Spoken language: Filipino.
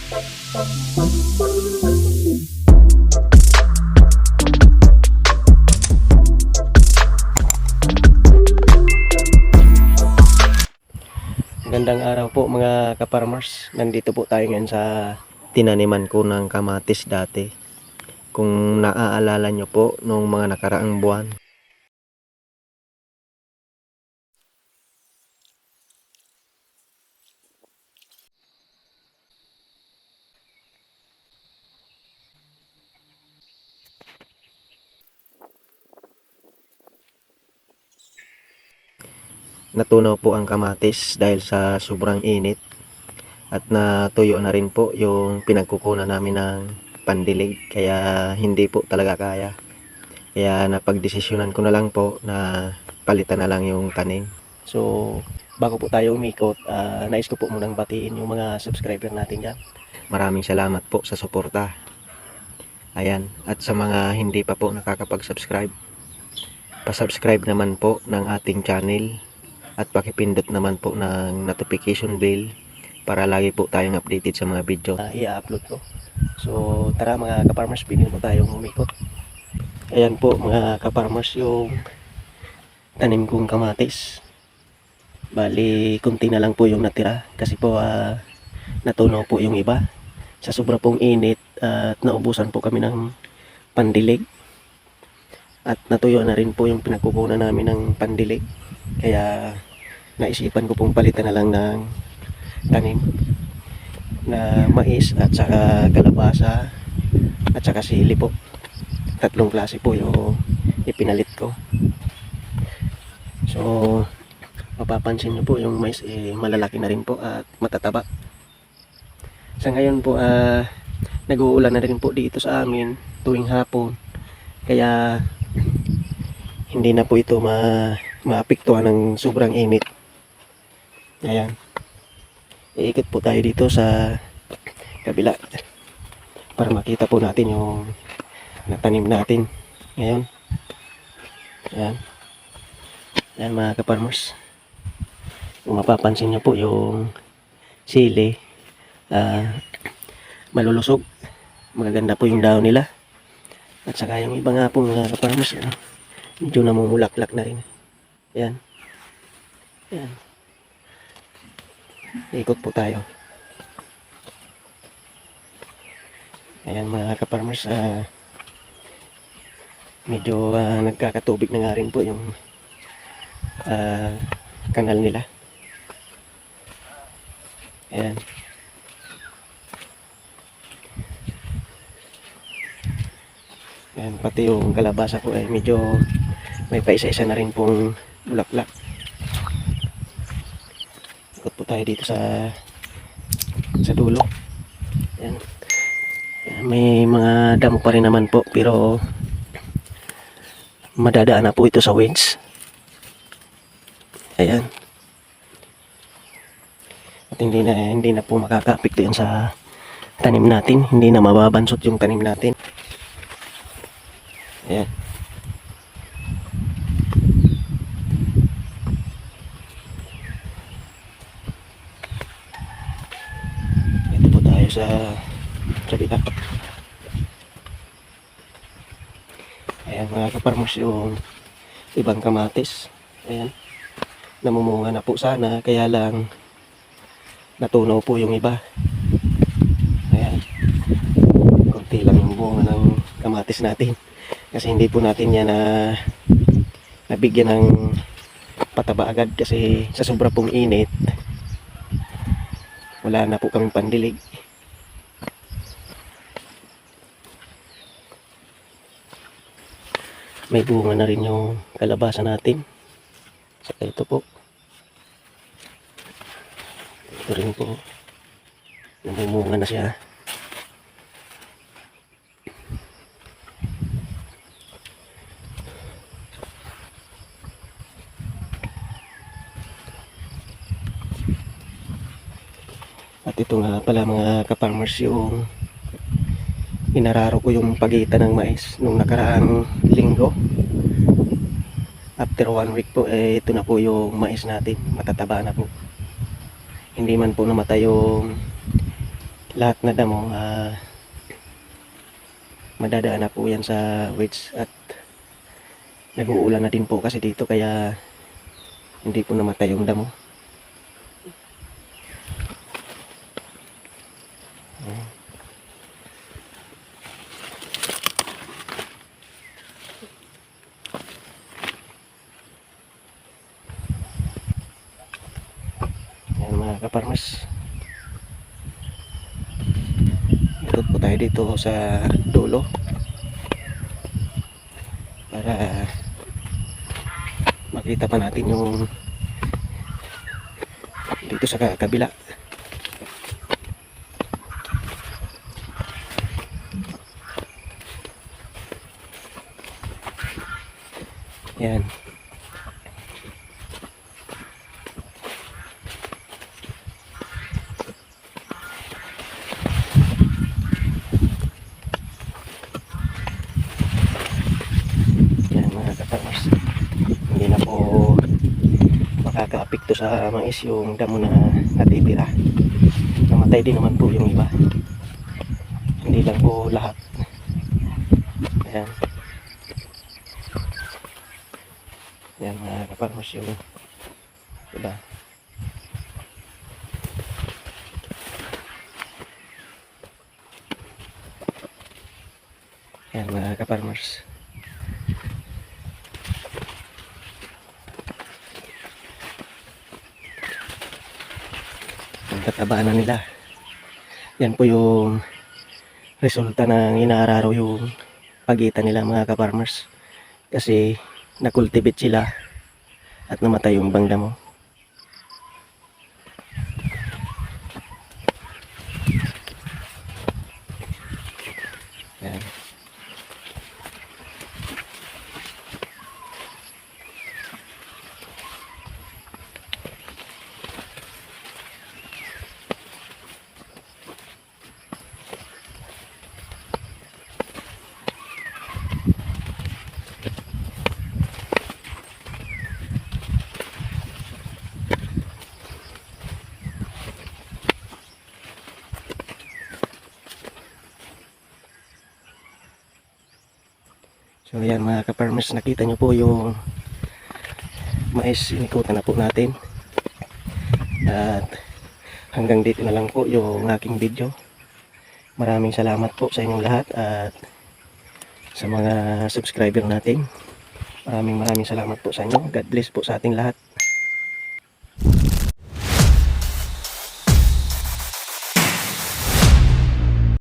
Magandang araw po mga ka-farmers. Nandito po tayo ngayon sa tinaniman ko ng kamatis dati. Kung naaalala nyo po nung mga nakaraang buwan. Natunaw po ang kamatis dahil sa sobrang init. At natuyo na rin po yung pinagkukunan namin ng pandilig. Kaya hindi po talaga kaya. Kaya napagdesisyonan ko na lang po na palitan na lang yung tanim. So, bago po tayo umikot, nais ko po munang batiin yung mga subscriber natin dyan. Maraming salamat po sa suporta. Ayan, at sa mga hindi pa po nakakapag-subscribe, pa-subscribe naman po ng ating channel at pakipindot naman po ng notification bell para lagi po tayong updated sa mga video i-upload ko. So, tara mga ka-farmers, pinin po tayong umikot. Ayan po mga ka-farmers yung tanim kong kamatis. Bali, kunti na lang po yung natira kasi po natunaw po yung iba. Sa sobra pong init at naubusan po kami ng pandilig. At natuyo na rin po yung pinagkukunan namin ng pandilig. Kaya naisipan ko pong palitan na lang ng tanim na mais at saka kalabasa at saka sili po. Tatlong klase po yung ipinalit ko. So, mapapansin nyo po yung mais malalaki na rin po at matataba. Sa ngayon po nag-uulan na rin po dito sa amin tuwing hapon. Kaya hindi na po ito maapektuhan ng sobrang init. Ayan. Iikot po tayo dito sa kabila para makita po natin yung natanim natin ngayon. Ayan. Ayan mga ka-farmers. Kung mapapansin nyo po yung sili malulusog. Magaganda po yung daon nila. At saka yung iba nga po mga ka-farmers medyo namumulaklak na rin. Ayan. Ayan. Ikot po tayo. Ayan mga ka-farmers, medyo nagkakatubig na nga rin po yung kanal nila. Ayan. Ayan, pati yung kalabasa ko ay medyo may paisa-isa na rin pong bulaklak. Ikot po tayo dito sa dulo. Ayan. May mga damo pa rin naman po pero madadaan na po ito sa weeds. Ayan. At hindi na po makaka-apekto yan sa tanim natin. Hindi na mababansot yung tanim natin. Ayan. Ito po tayo sa kabila. Ayan mga ka-farmers yung ibang kamatis. Ayan. Namumunga na po sana kaya lang natunaw po yung iba. Ayan. Kunti lang yung bunga ng kamatis natin. Kasi hindi po natin yan nabigyan ng pataba agad kasi sa sobra pong init wala na po kaming pandilig. May bunga na rin yung kalabasa natin. Saka ito po. Ito rin po. Namumunga na siya. At ito nga pala mga ka-farmers yung inararo ko yung pagitan ng mais nung nakaraang linggo. After 1 week po ito na po yung mais natin, matataba na po. Hindi man po namatay yung lahat na damo madadaan na po yan sa weeds, at nag-uulan na din po kasi dito kaya hindi po namatay yung damo. Yan mga kaparmas, ikot po tayo dito sa dulo para makita pa natin yung dito sa kabila. Yan. Yan mga kaparmas, hindi na po makaka-apekto sa mais yung damo na natitira. Namatay din naman po yung iba, hindi lang po lahat. Ayan. Yan mga kaparmas yung iba. Yan mga kaparmers. Ang tataba na nila. Yan po yung resulta ng inaararo yung pagitan nila mga kaparmers. Kasi nakultivate sila at namatay yung ibang damo. Yan. So yan mga kaparmers, nakita nyo po yung mais, inikutan na po natin. At hanggang dito na lang po yung aking video. Maraming salamat po sa inyong lahat at sa mga subscriber natin. Maraming salamat po sa inyo. God bless po sa ating lahat.